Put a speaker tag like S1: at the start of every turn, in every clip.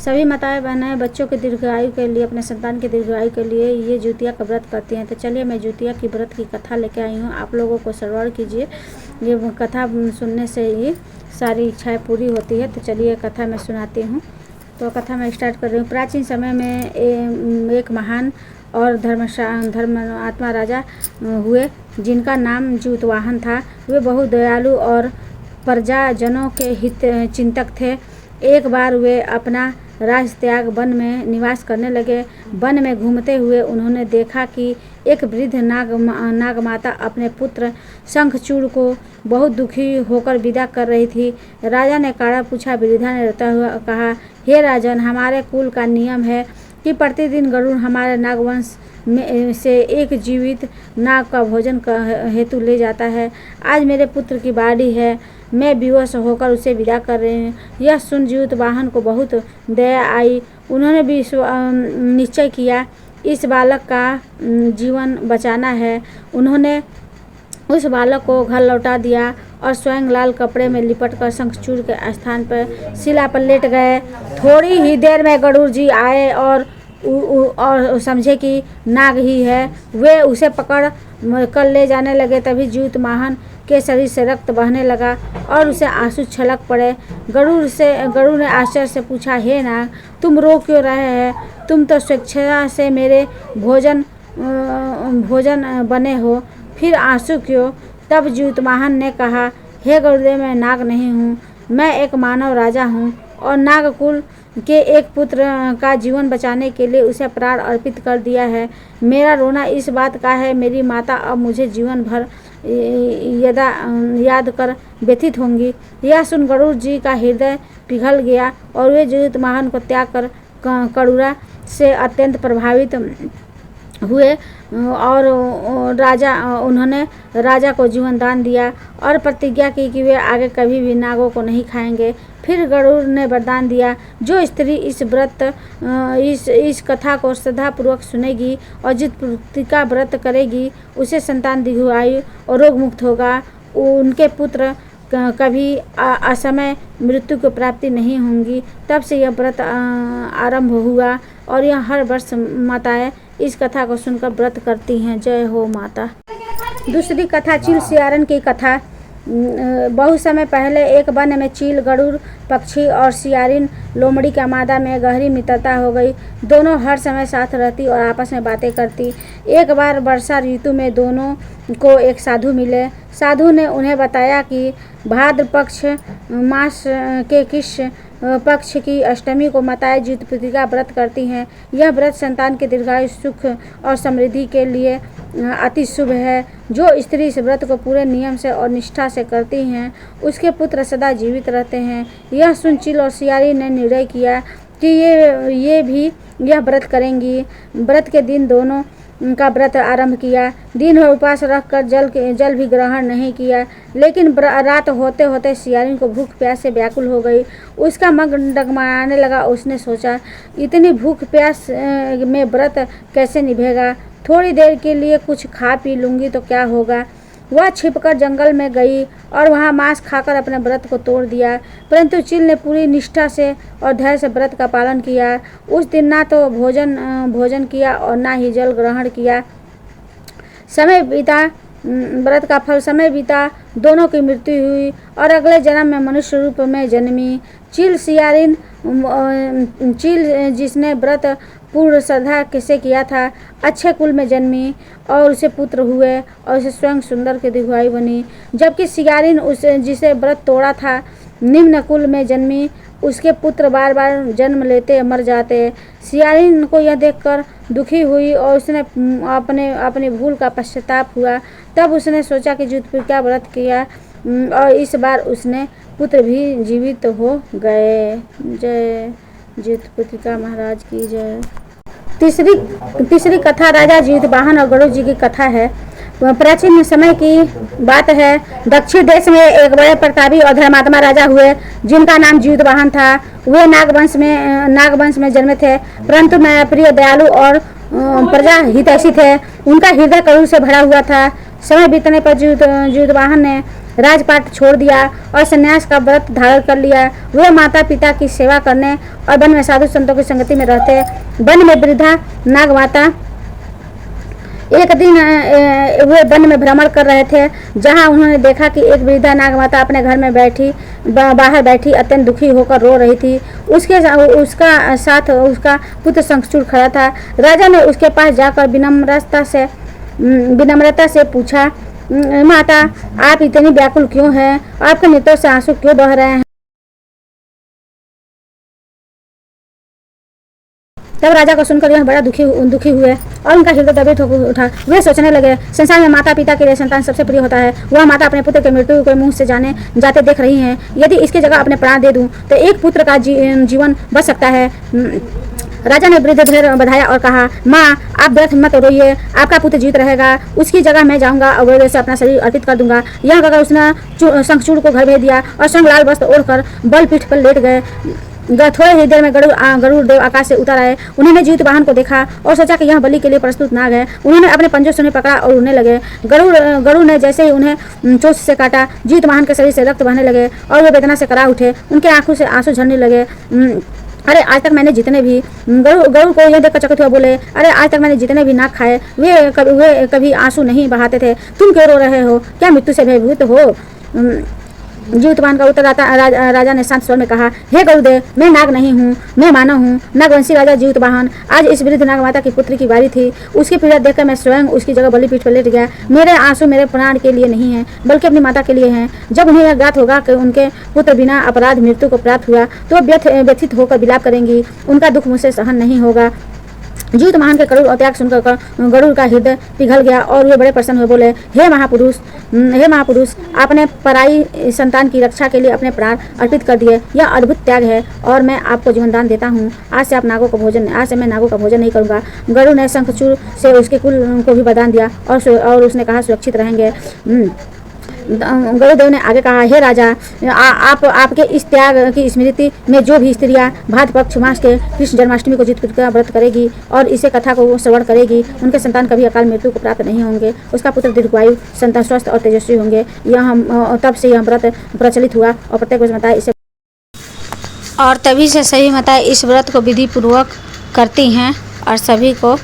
S1: सभी माताएं बहनें बच्चों के दीर्घायु के लिए, अपने संतान के दीर्घायु के लिए ये ज्यूतिया का व्रत करती हैं। तो चलिए मैं ज्यूतिया की व्रत की कथा लेके आई हूँ, आप लोगों को श्रवण कीजिए। ये कथा सुनने से ही सारी इच्छाएं पूरी होती है। तो चलिए कथा मैं सुनाती हूँ। तो कथा मैं स्टार्ट कर रही हूँ। प्राचीन समय में एक महान और धर्मात्मा राजा हुए जिनका नाम ज्यूतवाहन था। वे बहुत दयालु और प्रजाजनों के हित चिंतक थे। एक बार वे अपना राज त्याग वन में निवास करने लगे। वन में घूमते हुए उन्होंने देखा कि एक वृद्ध नागमाता अपने पुत्र शंखचूड़ को बहुत दुखी होकर विदा कर रही थी। राजा ने काढ़ा पूछा। वृद्धा ने रोता हुआ कहा, हे राजन, हमारे कुल का नियम है कि प्रतिदिन गरुड़ हमारे नागवंश में से एक जीवित नाग का भोजन हेतु ले जाता है। आज मेरे पुत्र की बारी है, मैं विवश होकर उसे विदा कर रही हूँ। यह सुन ज्यूतवाहन को बहुत दया आई। उन्होंने भी निश्चय किया इस बालक का जीवन बचाना है। उन्होंने उस बालक को घर लौटा दिया और स्वयं लाल कपड़े में लिपटकर शंखचूड़ के स्थान पर शिला पर लेट गए। थोड़ी ही देर में गरुड़ जी आए और समझे कि नाग ही है। वे उसे पकड़ कर ले जाने लगे। तभी ज्यूतवाहन के शरीर से रक्त बहने लगा और उसे आंसू छलक पड़े। गरुड़ ने आश्चर्य से पूछा, हे नाग, तुम रो क्यों रहे हैं? तुम तो स्वेच्छा से मेरे भोजन बने हो, फिर आंसू क्यों? तब ज्यूतवाहन ने कहा, हे गुरुदेव, मैं नाग नहीं हूँ, मैं एक मानव राजा हूँ और नागकुल के एक पुत्र का जीवन बचाने के लिए उसे प्राण अर्पित कर दिया है। मेरा रोना इस बात का है, मेरी माता अब मुझे जीवन भर याद कर व्यथित होंगी। यह सुन गरुड़ जी का हृदय पिघल गया और वे ज्यूतवाहन को त्याग कर करुणा से अत्यंत प्रभावित हुए और उन्होंने राजा को जीवन दान दिया और प्रतिज्ञा की कि वे आगे कभी भी नागों को नहीं खाएंगे। फिर गरुड़ ने वरदान दिया, जो स्त्री इस कथा को श्रद्धापूर्वक सुनेगी और जिस पुत्री का व्रत करेगी उसे संतान दीर्घायु और रोग मुक्त होगा। उनके पुत्र कभी असमय मृत्यु को प्राप्ति नहीं होंगी। तब से यह व्रत आरंभ हुआ और यह हर वर्ष माताएं इस कथा को सुनकर व्रत करती हैं। जय हो माता। दूसरी कथा चील सियारन की कथा। बहुत समय पहले एक वन में चील, गरुड़ पक्षी और सियारिन लोमड़ी का मादा में गहरी मित्रता हो गई। दोनों हर समय साथ रहती और आपस में बातें करती। एक बार वर्षा ऋतु में दोनों को एक साधु मिले। साधु ने उन्हें बताया कि भाद्र पक्ष मास के किस पक्ष की अष्टमी को माताएं ज्यूतपुत्री का व्रत करती हैं। यह व्रत संतान के दीर्घायु, सुख और समृद्धि के लिए अति शुभ है। जो स्त्री इस व्रत को पूरे नियम से और निष्ठा से करती हैं उसके पुत्र सदा जीवित रहते हैं। यह सुन चील और सियारी ने निर्णय किया कि ये भी यह व्रत करेंगी। व्रत के दिन दोनों का व्रत आरंभ किया। दिन भर उपवास रखकर जल भी ग्रहण नहीं किया। लेकिन रात होते होते सियारिन को भूख प्यास से व्याकुल हो गई। उसका मन डगमगाने लगा। उसने सोचा, इतनी भूख प्यास में व्रत कैसे निभेगा? थोड़ी देर के लिए कुछ खा पी लूँगी तो क्या होगा। वह छिपकर जंगल में गई और वहाँ मांस खाकर अपने व्रत को तोड़ दिया। परंतु चील ने पूरी निष्ठा से और धैर्य से व्रत का पालन किया। उस दिन ना तो भोजन किया और ना ही जल ग्रहण किया। समय बीता, व्रत का फल समय बीता, दोनों की मृत्यु हुई और अगले जन्म में मनुष्य रूप में जन्मी। चील सियारिन, चील जिसने व्रत पूर्ण श्रद्धा से किया था, अच्छे कुल में जन्मी और उसे पुत्र हुए और उसे स्वयं सुंदर के दीर्घायु बनी। जबकि सियारिन जिसे व्रत तोड़ा था, निम्न कुल में जन्मी, उसके पुत्र बार बार जन्म लेते मर जाते। सियारिन को यह देखकर दुखी हुई और उसने अपनी भूल का पश्चाताप हुआ। तब उसने सोचा कि ज्यूतपुत्री का व्रत किया और इस बार उसने पुत्र भी जीवित हो गए। जय ज्यूतपुत्री महाराज की जय। तीसरी कथा राजा ज्यूतवाहन और गरुड़ जी की कथा है। प्राचीन समय की बात है। दक्षिण देश में एक बड़े प्रतापी और धर्मात्मा राजा हुए जिनका नाम ज्यूतवाहन था। वे नागवंश में जन्मे थे, परंतु प्रिय, दयालु और प्रजा हितैषी थे। उनका हृदय करुणा से भरा हुआ था। समय बीतने पर ज्यूतवाहन ने राजपाट छोड़ दिया और संन्यास का व्रत धारण कर लिया। वे माता पिता की सेवा करने और वन में साधु संतों की संगति में रहते। वन में वृद्धा नागमाता एक दिन वे वन में भ्रमण कर रहे थे, जहां उन्होंने देखा कि एक वृद्धा नागमाता अपने घर में बाहर बैठी अत्यंत दुखी होकर रो रही थी। उसका साथ उसका पुत्र शंखचूड़ खड़ा था। राजा ने उसके पास जाकर विनम्रता से पूछा, माता, आप इतनी व्याकुल क्यों हैं? आपके नेत्रों से आंसू क्यों बह रहे हैं? तब राजा को सुनकर यह बड़ा दुखी हुए और उनका हृदय द्रवित हो उठा। वे सोचने लगे, संसार में माता पिता के लिए संतान सबसे प्रिय होता है। वह माता अपने पुत्र के मृत्यु के मुंह से जाते देख रही हैं। यदि इसकी जगह अपने प्राण दे दूं तो एक पुत्र का जीवन बच सकता है। राजा ने वृद्ध धैर्य बधाया और कहा, माँ, आप व्यर्थ मत रोइए, आपका पुत्र जीवित रहेगा। उसकी जगह मैं जाऊंगा और वेद से अपना शरीर अर्पित कर दूंगा। यह कहकर उसने शंखचूड़ को घर भेज दिया और संग लाल वस्त्र ओढ़कर बल पीठ पर लेट गए। थोड़े ही देर में गरुड़ देव आकाश से उतर आए। उन्होंने जीवित वाहन को देखा और सोचा कि यह बलि के लिए प्रस्तुत नाग है। उन्होंने अपने पंजों से उन्हें पकड़ा और उड़ने लगे। गरुड़ ने जैसे ही उन्हें चोंच से काटा, जीवित वाहन के शरीर से रक्त बहने लगे और वे वेदना से करा उठे। उनके आंखों से आंसू झरने लगे। अरे आज तक मैंने जितने भी गरुड़ को यह देखकर चकित हुआ बोले, अरे आज तक मैंने जितने भी नाग खाए वे कभी आंसू नहीं बहाते थे। तुम क्यों रो रहे हो? क्या मृत्यु से भयभीत हो? जीवितवान का उत्तर राजा ने शांत स्वर में कहा, हे गरुदेव, मैं नाग नहीं हूँ, मैं मानव हूँ। नागवंशी राजा जीवितवाहन, आज इस वृद्ध नागमाता की पुत्री की बारी थी। उसकी पीड़ा देखकर मैं स्वयं उसकी जगह बलिपीठ पर लेट गया। मेरे आंसू मेरे प्राण के लिए नहीं हैं, बल्कि अपनी माता के लिए हैं। जब उन्हें यह ज्ञात होगा कि उनके पुत्र बिना अपराध मृत्यु को प्राप्त हुआ तो व्यथित होकर विलाप करेंगी। उनका दुख मुझसे सहन नहीं होगा। जीवित महान के करुण और त्याग सुनकर गरुड़ का हृदय पिघल गया और वे बड़े प्रसन्न हुए। बोले, हे महापुरुष, आपने पराई संतान की रक्षा के लिए अपने प्राण अर्पित कर दिए। यह अद्भुत त्याग है और मैं आपको जीवन दान देता हूँ। आज से मैं नागों का भोजन नहीं करूँगा। गरुड़ ने शंखचूड़ से उसके कुल को भी वरदान दिया और उसने कहा, सुरक्षित रहेंगे। गरुदेव ने आगे कहा, हे राजा, आपके इस त्याग की स्मृति में जो भी स्त्रियां भाद्र पक्ष मास के कृष्ण जन्माष्टमी को जीवित का व्रत करेगी और इसे कथा को श्रवण करेगी, उनके संतान कभी अकाल मृत्यु को प्राप्त नहीं होंगे। उसका पुत्र दीर्घायु, संतान स्वस्थ और तेजस्वी होंगे। तब से यह व्रत प्रचलित हुआ और प्रत्येक वर्ष माताएं इसे और तभी से सभी माताएं इस व्रत को विधि पूर्वक करती हैं और सभी को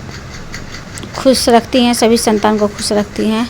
S1: खुश रखती हैं, सभी संतान को खुश रखती हैं।